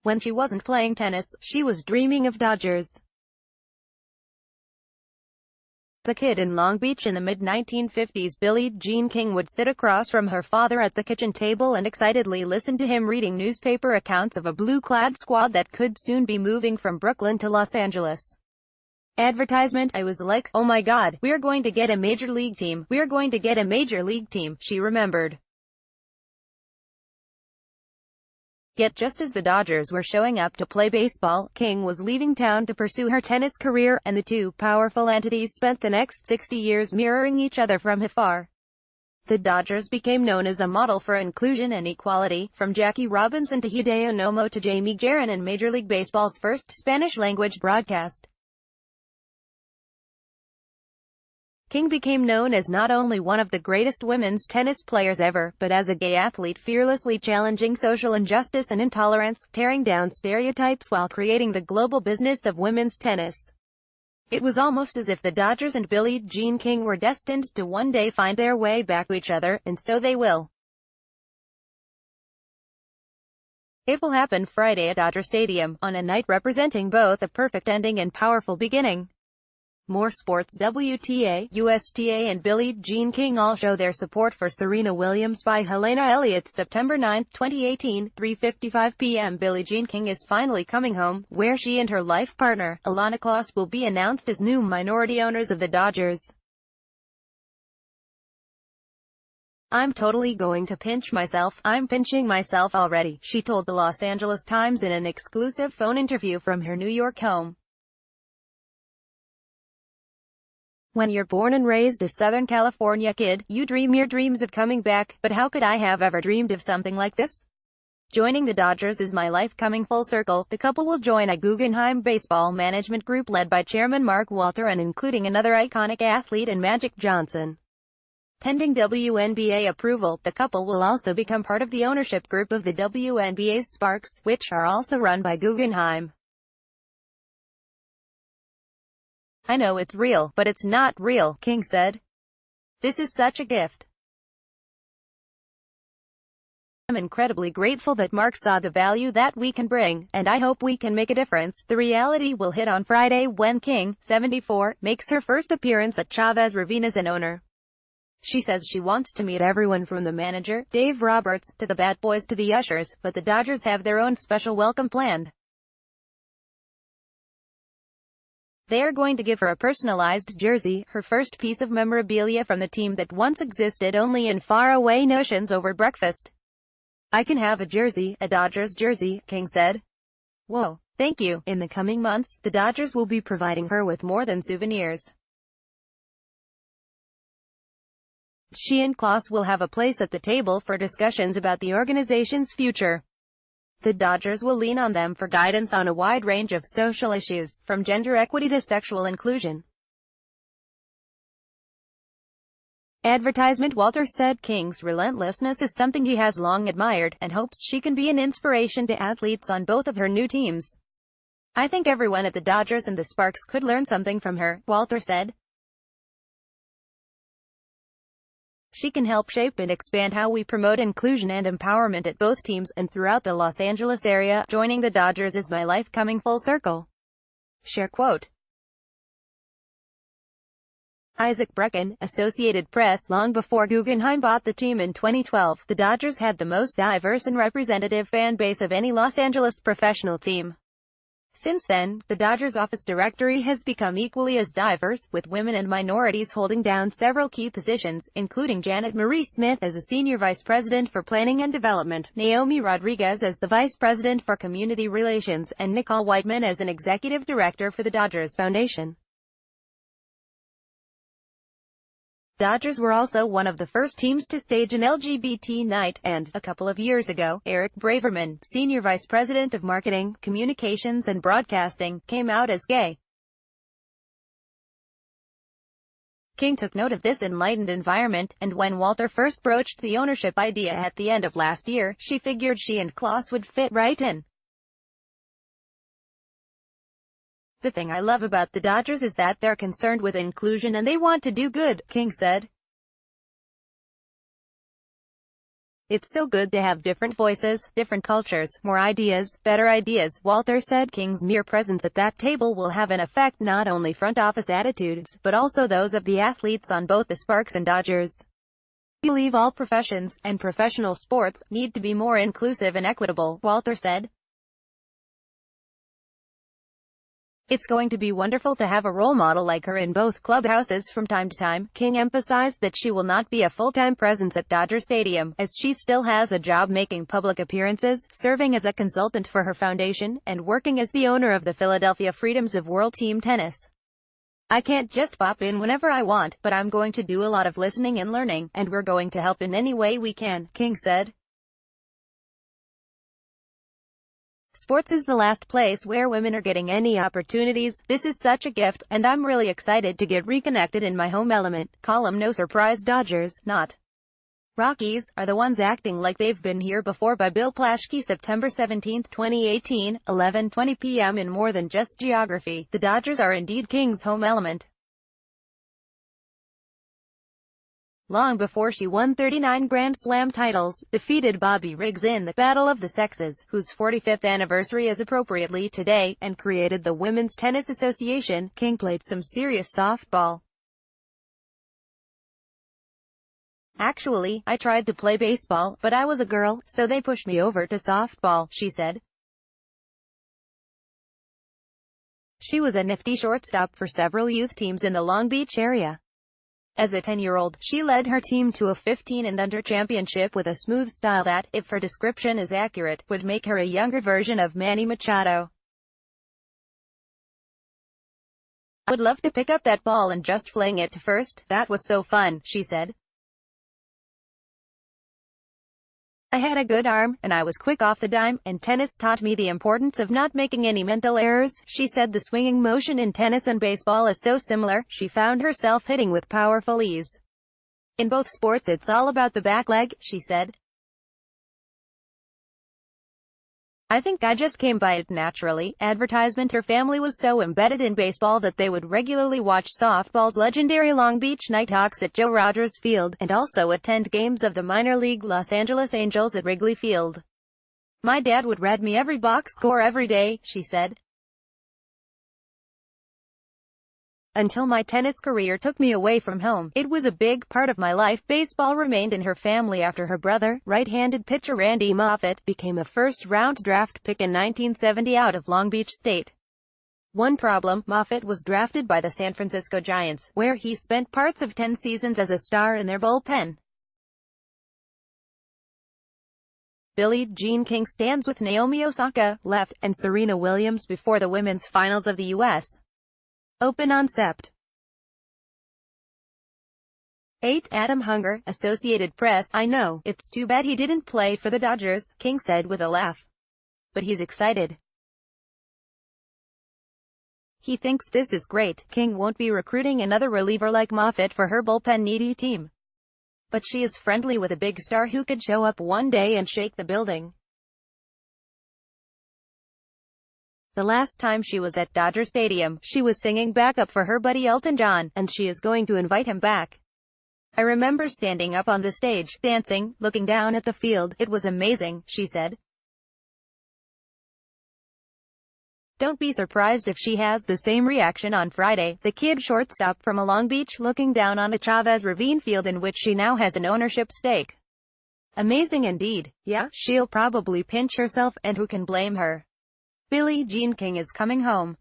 When she wasn't playing tennis, she was dreaming of Dodgers. As a kid in Long Beach in the mid-1950s, Billie Jean King would sit across from her father at the kitchen table and excitedly listen to him reading newspaper accounts of a blue-clad squad that could soon be moving from Brooklyn to Los Angeles. Advertisement, I was like, oh my god, we're going to get a major league team, we're going to get a major league team, she remembered. Yet just as the Dodgers were showing up to play baseball, King was leaving town to pursue her tennis career, and the two powerful entities spent the next 60 years mirroring each other from afar. The Dodgers became known as a model for inclusion and equality, from Jackie Robinson to Hideo Nomo to Jamie Guerin in Major League Baseball's first Spanish-language broadcast. King became known as not only one of the greatest women's tennis players ever, but as a gay athlete fearlessly challenging social injustice and intolerance, tearing down stereotypes while creating the global business of women's tennis. It was almost as if the Dodgers and Billie Jean King were destined to one day find their way back to each other, and so they will. It will happen Friday at Dodger Stadium, on a night representing both a perfect ending and powerful beginning. More sports. WTA, USTA and Billie Jean King all show their support for Serena Williams by Helena Elliott. September 9, 2018, 3:55 p.m. Billie Jean King is finally coming home, where she and her life partner, Ilana Kloss, will be announced as new minority owners of the Dodgers. I'm totally going to pinch myself. I'm pinching myself already, she told the Los Angeles Times in an exclusive phone interview from her New York home. When you're born and raised a Southern California kid, you dream your dreams of coming back, but how could I have ever dreamed of something like this? Joining the Dodgers is my life coming full circle. The couple will join a Guggenheim Baseball Management Group led by Chairman Mark Walter and including another iconic athlete in Magic Johnson. Pending WNBA approval, the couple will also become part of the ownership group of the WNBA's Sparks, which are also run by Guggenheim. I know it's real, but it's not real, King said. This is such a gift. I'm incredibly grateful that Mark saw the value that we can bring, and I hope we can make a difference. The reality will hit on Friday when King, 74, makes her first appearance at Chavez Ravine as an owner. She says she wants to meet everyone from the manager, Dave Roberts, to the bat boys to the ushers, but the Dodgers have their own special welcome planned. They are going to give her a personalized jersey, her first piece of memorabilia from the team that once existed only in faraway notions over breakfast. I can have a jersey, a Dodgers jersey, King said. Whoa, thank you. In the coming months, the Dodgers will be providing her with more than souvenirs. She and Kloss will have a place at the table for discussions about the organization's future. The Dodgers will lean on them for guidance on a wide range of social issues, from gender equity to sexual inclusion. Advertisement. Walter said King's relentlessness is something he has long admired, and hopes she can be an inspiration to athletes on both of her new teams. I think everyone at the Dodgers and the Sparks could learn something from her, Walter said. She can help shape and expand how we promote inclusion and empowerment at both teams, and throughout the Los Angeles area. Joining the Dodgers is my life coming full circle. Share quote. Isaac Brecken, Associated Press. Long before Guggenheim bought the team in 2012, the Dodgers had the most diverse and representative fan base of any Los Angeles professional team. Since then, the Dodgers office directory has become equally as diverse, with women and minorities holding down several key positions, including Janet Marie Smith as a senior vice president for planning and development, Naomi Rodriguez as the vice president for community relations, and Nicole Whiteman as an executive director for the Dodgers Foundation. Dodgers were also one of the first teams to stage an LGBT night, and, a couple of years ago, Eric Braverman, Senior Vice President of Marketing, Communications and Broadcasting, came out as gay. King took note of this enlightened environment, and when Walter first broached the ownership idea at the end of last year, she figured she and Kloss would fit right in. The thing I love about the Dodgers is that they're concerned with inclusion and they want to do good, King said. It's so good to have different voices, different cultures, more ideas, better ideas, Walter said. King's mere presence at that table will have an effect not only front office attitudes, but also those of the athletes on both the Sparks and Dodgers. I believe all professions, and professional sports, need to be more inclusive and equitable, Walter said. It's going to be wonderful to have a role model like her in both clubhouses from time to time. King emphasized that she will not be a full-time presence at Dodger Stadium, as she still has a job making public appearances, serving as a consultant for her foundation, and working as the owner of the Philadelphia Freedoms of World Team Tennis. I can't just pop in whenever I want, but I'm going to do a lot of listening and learning, and we're going to help in any way we can, King said. Sports is the last place where women are getting any opportunities. This is such a gift, and I'm really excited to get reconnected in my home element. Column no surprise, Dodgers, not Rockies, are the ones acting like they've been here before by Bill Plaschke. September 17, 2018, 11:20 p.m. In more than just geography, the Dodgers are indeed King's home element. Long before she won 39 Grand Slam titles, defeated Bobby Riggs in the Battle of the Sexes, whose 45th anniversary is appropriately today, and created the Women's Tennis Association, King played some serious softball. Actually, I tried to play baseball, but I was a girl, so they pushed me over to softball, she said. She was a nifty shortstop for several youth teams in the Long Beach area. As a 10-year-old, she led her team to a 15-and-under championship with a smooth style that, if her description is accurate, would make her a younger version of Manny Machado. I would love to pick up that ball and just fling it to first. That was so fun, she said. I had a good arm, and I was quick off the dime, and tennis taught me the importance of not making any mental errors, she said. The swinging motion in tennis and baseball is so similar. She found herself hitting with powerful ease. In both sports it's all about the back leg, she said. I think I just came by it naturally. Advertisement. Her family was so embedded in baseball that they would regularly watch softball's legendary Long Beach Nighthawks at Joe Rogers Field, and also attend games of the minor league Los Angeles Angels at Wrigley Field. My dad would read me every box score every day, she said. Until my tennis career took me away from home, it was a big part of my life. Baseball remained in her family after her brother, right-handed pitcher Randy Moffett, became a first-round draft pick in 1970 out of Long Beach State. One problem: Moffett was drafted by the San Francisco Giants, where he spent parts of 10 seasons as a star in their bullpen. Billie Jean King stands with Naomi Osaka, left, and Serena Williams before the women's finals of the U.S. Open on Sept. 8. Adam Hunger, Associated Press. I know, it's too bad he didn't play for the Dodgers, King said with a laugh. But he's excited. He thinks this is great. King won't be recruiting another reliever like Moffett for her bullpen-needy team. But she is friendly with a big star who could show up one day and shake the building. The last time she was at Dodger Stadium, she was singing backup for her buddy Elton John, and she is going to invite him back. I remember standing up on the stage, dancing, looking down at the field. It was amazing, she said. Don't be surprised if she has the same reaction on Friday. The kid shortstop from Long Beach looking down on a Chavez Ravine field in which she now has an ownership stake. Amazing indeed. Yeah, she'll probably pinch herself, and who can blame her? Billie Jean King is coming home.